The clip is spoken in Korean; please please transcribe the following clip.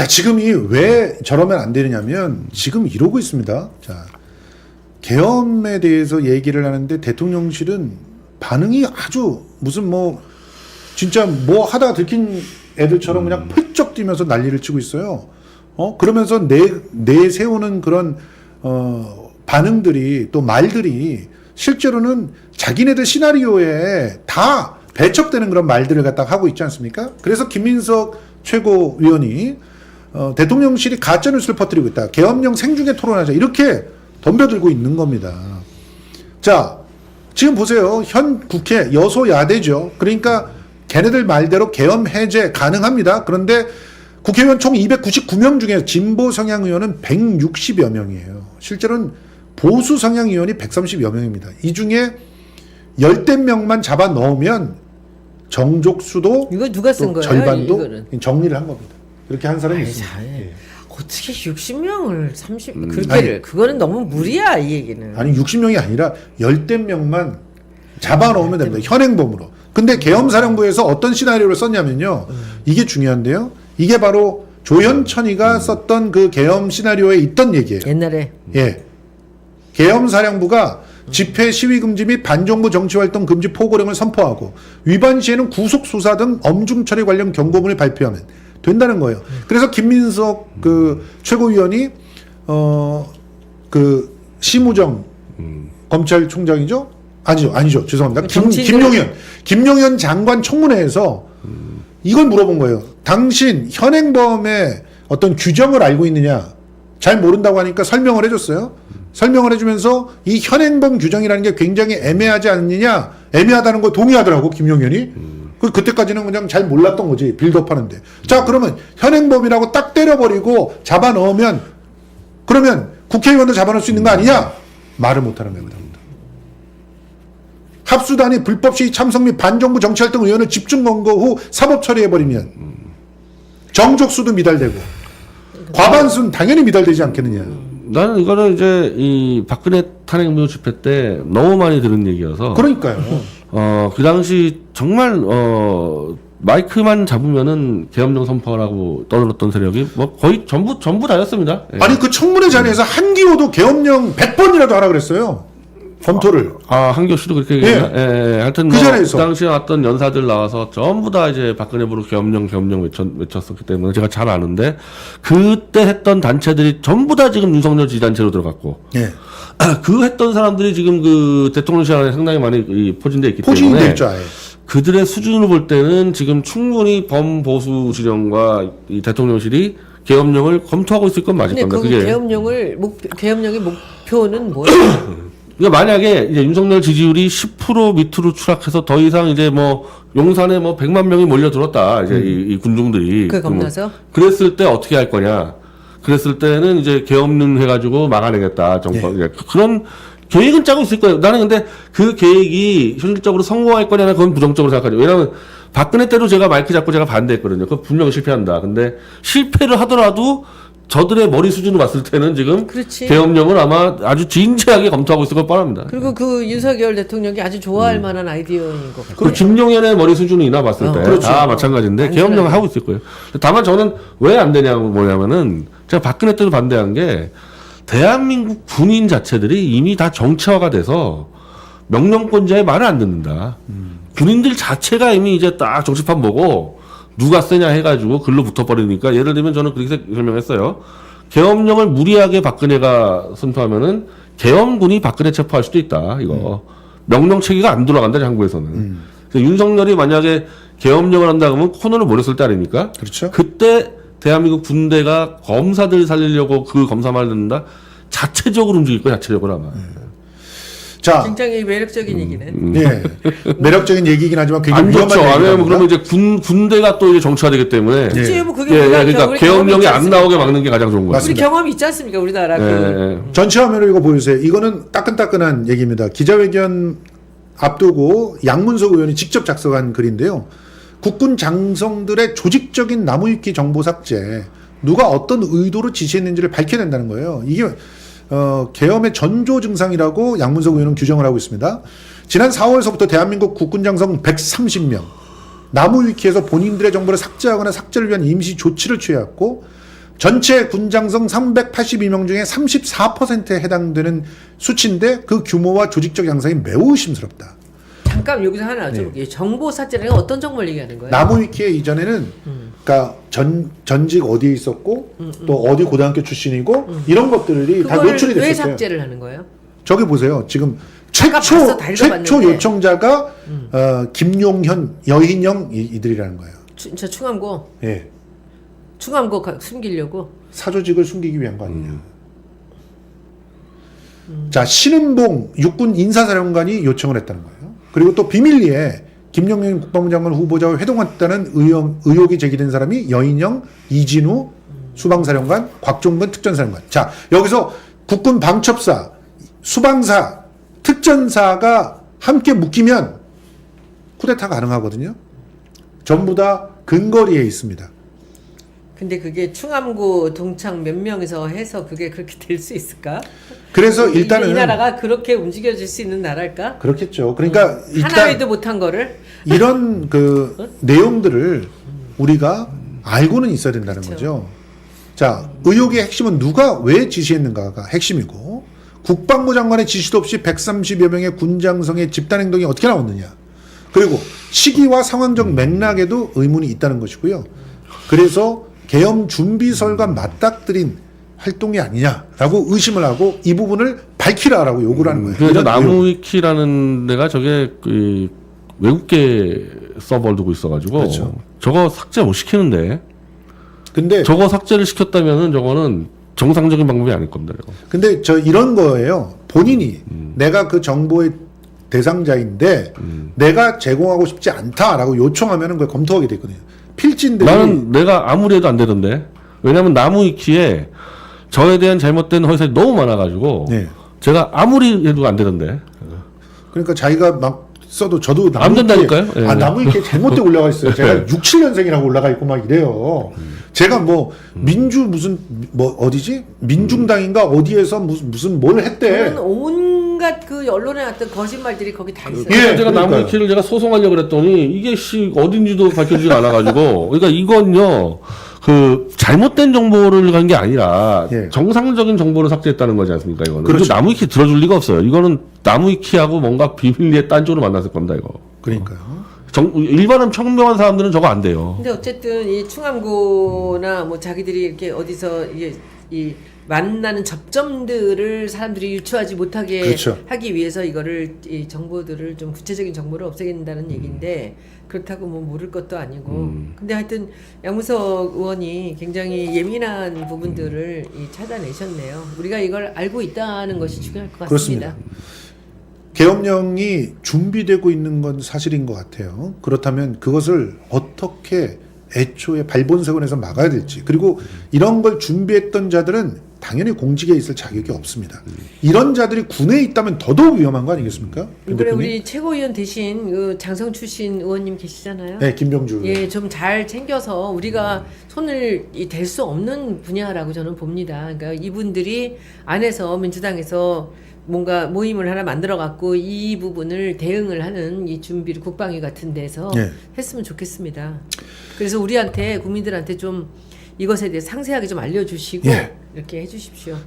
자, 지금이 왜 저러면 안 되느냐면 지금 이러고 있습니다. 자, 계엄에 대해서 얘기를 하는데 대통령실은 반응이 아주 무슨 뭐 진짜 뭐 하다가 들킨 애들처럼 그냥 펄쩍 뛰면서 난리를 치고 있어요. 그러면서 내세우는 그런 반응들이 또 말들이 실제로는 자기네들 시나리오에 다 배척되는 그런 말들을 갖다가 하고 있지 않습니까? 그래서 김민석 최고위원이 대통령실이 가짜뉴스를 퍼뜨리고 있다. 계엄령 생중계 토론하자. 이렇게 덤벼들고 있는 겁니다. 자, 지금 보세요. 현 국회 여소야대죠. 그러니까 걔네들 말대로 계엄 해제 가능합니다. 그런데 국회의원 총 299명 중에 진보 성향 의원은 160여 명이에요. 실제로는 보수 성향 의원이 130여 명입니다. 이 중에 열댓 명만 잡아 넣으면 정족수도 이거 누가 쓴 거예요? 절반도 이거는. 정리를 한 겁니다. 그렇게 한 사람이 있습니다. 예. 어떻게 60명을 30 그거는 너무 무리야 이 얘기는. 아니 60명이 아니라 열댓 명만 잡아 넣으면 됩니다. 현행범으로. 근데 계엄사령부에서 어떤 시나리오를 썼냐면요. 이게 중요한데요. 이게 바로 조현천이가 썼던 그 계엄 시나리오에 있던 얘기예요. 옛날에. 예. 계엄사령부가 집회 시위 금지 및 반정부 정치활동 금지 포고령을 선포하고 위반 시에는 구속 수사 등 엄중 처리 관련 경고문을 발표하면 된다는 거예요. 그래서 김민석 그 최고위원이 그 심우정 검찰총장이죠? 아니죠. 죄송합니다. 김용현 장관 청문회에서 이걸 물어본 거예요. 당신 현행범의 어떤 규정을 알고 있느냐? 잘 모른다고 하니까 설명을 해줬어요. 설명을 해주면서 이 현행범 규정이라는 게 굉장히 애매하지 않느냐? 애매하다는 거 동의하더라고, 김용현이. 그때까지는 그냥 잘 몰랐던 거지, 빌드업 하는데. 자, 그러면 현행범이라고 딱 때려버리고 잡아 넣으면, 그러면 국회의원도 잡아 넣을 수 있는 거 아니냐? 말을 못 하는 겁니다. 합수단이 불법 시위 참석 및 반정부 정치활동 의원을 집중 검거 후 사법 처리해버리면 정족수도 미달되고 과반수는 당연히 미달되지 않겠느냐. 나는 이거는 이제 이 박근혜 탄핵무효 집회 때 너무 많이 들은 얘기여서. 그러니까요. 그 당시 정말 마이크만 잡으면은 계엄령 선포라고 떠들었던 세력이 뭐 거의 전부 다였습니다. 예. 아니 그 청문회 자리에서 한기호도 계엄령 100번이라고 하라 그랬어요. 검토를. 한기호 씨도 그렇게 얘기했나? 예. 하여튼 그 자리에서. 그 당시에 왔던 연사들 나와서 전부 다 이제 박근혜부로 계엄령 외쳤었기 때문에 제가 잘 아는데 그때 했던 단체들이 전부 다 지금 윤석열 지지단체로 들어갔고. 예. 그 했던 사람들이 지금 그 대통령실 안에 상당히 많이 포진돼 있기 때문에 됐죠, 아예. 그들의 수준으로 볼 때는 지금 충분히 범보수 진영과 이 대통령실이 계엄령을 검토하고 있을 건 맞을 근데 겁니다. 그 그게 계엄령의 목표는 뭐예요? 그러니까 만약에 이제 윤석열 지지율이 10% 밑으로 추락해서 더 이상 이제 뭐 용산에 뭐 100만 명이 몰려들었다 이제 이 군중들이 그게 겁나서? 그랬을 때 어떻게 할 거냐? 그랬을 때는 이제 계엄령 해가지고 막아내겠다 정권 그런 계획은 짜고 있을 거예요. 나는 근데 그 계획이 현실적으로 성공할 거냐는 그건 부정적으로 생각하죠. 왜냐하면 박근혜 때도 제가 마이크 잡고 제가 반대했거든요. 그거 분명히 실패한다. 근데 실패를 하더라도 저들의 머리 수준으로 봤을 때는 지금 그렇지. 계엄령을 아마 아주 진지하게 검토하고 있을 걸 뻔합니다. 그리고 그 윤석열 대통령이 아주 좋아할 만한 아이디어인 것 같아요. 그리고 김용현의 머리 수준이나 봤을 때 다 그렇죠. 마찬가지인데 안전하게. 계엄령을 하고 있을 거예요. 다만 저는 왜 안 되냐고 뭐냐면은 제가 박근혜 때도 반대한 게 대한민국 군인 자체들이 이미 다 정치화가 돼서 명령권자의 말을 안 듣는다. 군인들 자체가 이미 이제 딱 정치판 보고 누가 세냐 해가지고 글로 붙어버리니까 예를 들면 저는 그렇게 설명했어요. 계엄령을 무리하게 박근혜가 선포하면은 계엄군이 박근혜 체포할 수도 있다. 이거 명령 체계가 안 돌아간다 정부에서는. 윤석열이 만약에 계엄령을 한다 그러면 코너를 몰렸을 때 아닙니까? 그렇죠. 그때 대한민국 군대가 검사들 살리려고 그 검사 말 듣는다. 자체적으로 움직일 거야. 자체적으로 아마. 자, 굉장히 매력적인 얘기네. 예. 매력적인 얘기이긴 하지만 굉장히 안 위험한 좋죠. 왜냐면 얘기입니다. 그러면 이제 군대가 또 이제 정치화되기 때문에. 그치, 뭐 그게 예, 우리가 그러니까 우리 계엄령이 경험이 안 있지 나오게 막는 게 가장 좋은 거예요. 우리 맞습니다. 경험이 있지 않습니까? 우리나라 전체 화면으로 이거 보여주세요. 이거는 따끈따끈한 얘기입니다. 기자회견 앞두고 양문석 의원이 직접 작성한 글인데요. 국군 장성들의 조직적인 나무위키 정보 삭제, 누가 어떤 의도로 지시했는지를 밝혀낸다는 거예요. 이게 계엄의 전조 증상이라고 양문석 의원은 규정을 하고 있습니다. 지난 4월서부터 대한민국 국군 장성 130명 나무위키에서 본인들의 정보를 삭제하거나 삭제를 위한 임시 조치를 취해왔고 전체 군장성 382명 중에 34%에 해당되는 수치인데 그 규모와 조직적 양상이 매우 의심스럽다. 잠깐 여기서 하나 여쭤볼게요. 정보 삭제는 어떤 정보를 얘기하는 거예요? 나무위키에 이전에는 그러니까 전직 어디에 있었고 또 어디 고등학교 출신이고 이런 것들이 다 그거를 노출이 왜 됐었어요. 삭제를 하는 거예요? 저기 보세요. 지금 아까 봤어, 다 최초 읽어봤는데. 요청자가 김용현, 여인영 이들이라는 거예요. 저 충암고 예. 숨기려고. 사조직을 숨기기 위한 거 아니냐. 자, 신은봉 육군 인사사령관이 요청을 했다는 거예요. 그리고 또 비밀리에 김영현 국방부 장관 후보자와 회동했다는 의혹이 제기된 사람이 여인영, 이진우 수방사령관, 곽종근 특전사령관. 자, 여기서 국군 방첩사, 수방사, 특전사가 함께 묶이면 쿠데타 가능하거든요. 전부 다 근거리에 있습니다. 근데 그게 충암고 동창 몇 명이서 해서 그게 그렇게 될 수 있을까? 그래서 일단은 이 나라가 그렇게 움직여질 수 있는 나라일까? 그렇겠죠. 그러니까 일단 하나회도 못한 거를 이런 그 내용들을 우리가 알고는 있어야 된다는 그쵸. 거죠. 자, 의혹의 핵심은 누가 왜 지시했는가가 핵심이고 국방부 장관의 지시도 없이 130여 명의 군장성의 집단 행동이 어떻게 나왔느냐. 그리고 시기와 상황적 맥락에도 의문이 있다는 것이고요. 그래서 계엄 준비설과 맞닥뜨린 활동이 아니냐라고 의심을 하고 이 부분을 밝히라라고 요구를 하는 거예요. 그래서 이런 의혹. 나무위키라는 데가 저게 그 외국계 서버를 두고 있어가지고 그렇죠. 저거 삭제 못 시키는데 근데 저거 삭제를 시켰다면은 저거는 정상적인 방법이 아닐 겁니다. 저거. 근데 저 이런 거예요. 본인이 내가 그 정보의 대상자인데 내가 제공하고 싶지 않다라고 요청하면은 그걸 검토하게 되거든요. 필진들이 나는 내가 아무리 해도 안 되던데. 왜냐면 나무위키에 저에 대한 잘못된 허위사실이 너무 많아가지고 네. 제가 아무리 해도 안 되던데. 그러니까 자기가 막 써도 저도 안 된다니까요? 예. 나무위키에 잘못돼 올라가 있어요. 제가 6, 7년생이라고 올라가 있고 막 이래요. 제가 뭐 민주 무슨 뭐 어디지? 민중당인가 어디에서 무슨 뭘 했대. 저는 온갖 그 언론에 났던 거짓말들이 거기 다 있어요. 예, 제가 그러니까요. 나무위키를 제가 소송하려고 그랬더니 이게 어딘지도 밝혀지지 않아가지고 그러니까 이건요 그 잘못된 정보를 간 게 아니라 예. 정상적인 정보를 삭제했다는 거지 않습니까 이거는. 그렇죠. 이거 나무위키 들어줄 리가 없어요. 이거는 나무위키하고 뭔가 비밀리에 딴 쪽으로 만났을 겁니다 이거. 그러니까요. 일반은 청명한 사람들은 저거 안 돼요. 근데 어쨌든 이 충암고나 뭐 자기들이 이렇게 어디서 이게 이 만나는 접점들을 사람들이 유추하지 못하게 그렇죠. 하기 위해서 이거를 이 정보들을 좀 구체적인 정보를 없애긴다는 얘기인데 그렇다고 뭐 모를 것도 아니고 근데 하여튼 양무석 의원이 굉장히 예민한 부분들을 이 찾아내셨네요. 우리가 이걸 알고 있다는 것이 중요할 것 같습니다. 그렇습니다. 계엄령이 준비되고 있는 건 사실인 것 같아요. 그렇다면 그것을 어떻게 애초에 발본색원에서 막아야 될지 그리고 이런 걸 준비했던 자들은 당연히 공직에 있을 자격이 없습니다. 이런 자들이 군에 있다면 더더욱 위험한 거 아니겠습니까? 김 이번에 대표님? 우리 최고위원 대신 그 장성 출신 의원님 계시잖아요. 네, 김병주. 예, 좀 잘 챙겨서 우리가 손을 댈 수 없는 분야라고 저는 봅니다. 그러니까 이분들이 안에서 민주당에서 뭔가 모임을 하나 만들어 갖고 이 부분을 대응을 하는 이 준비를 국방위 같은 데서 예. 했으면 좋겠습니다. 그래서 우리한테 국민들한테 좀 이것에 대해 상세하게 좀 알려주시고 예. 이렇게 해주십시오.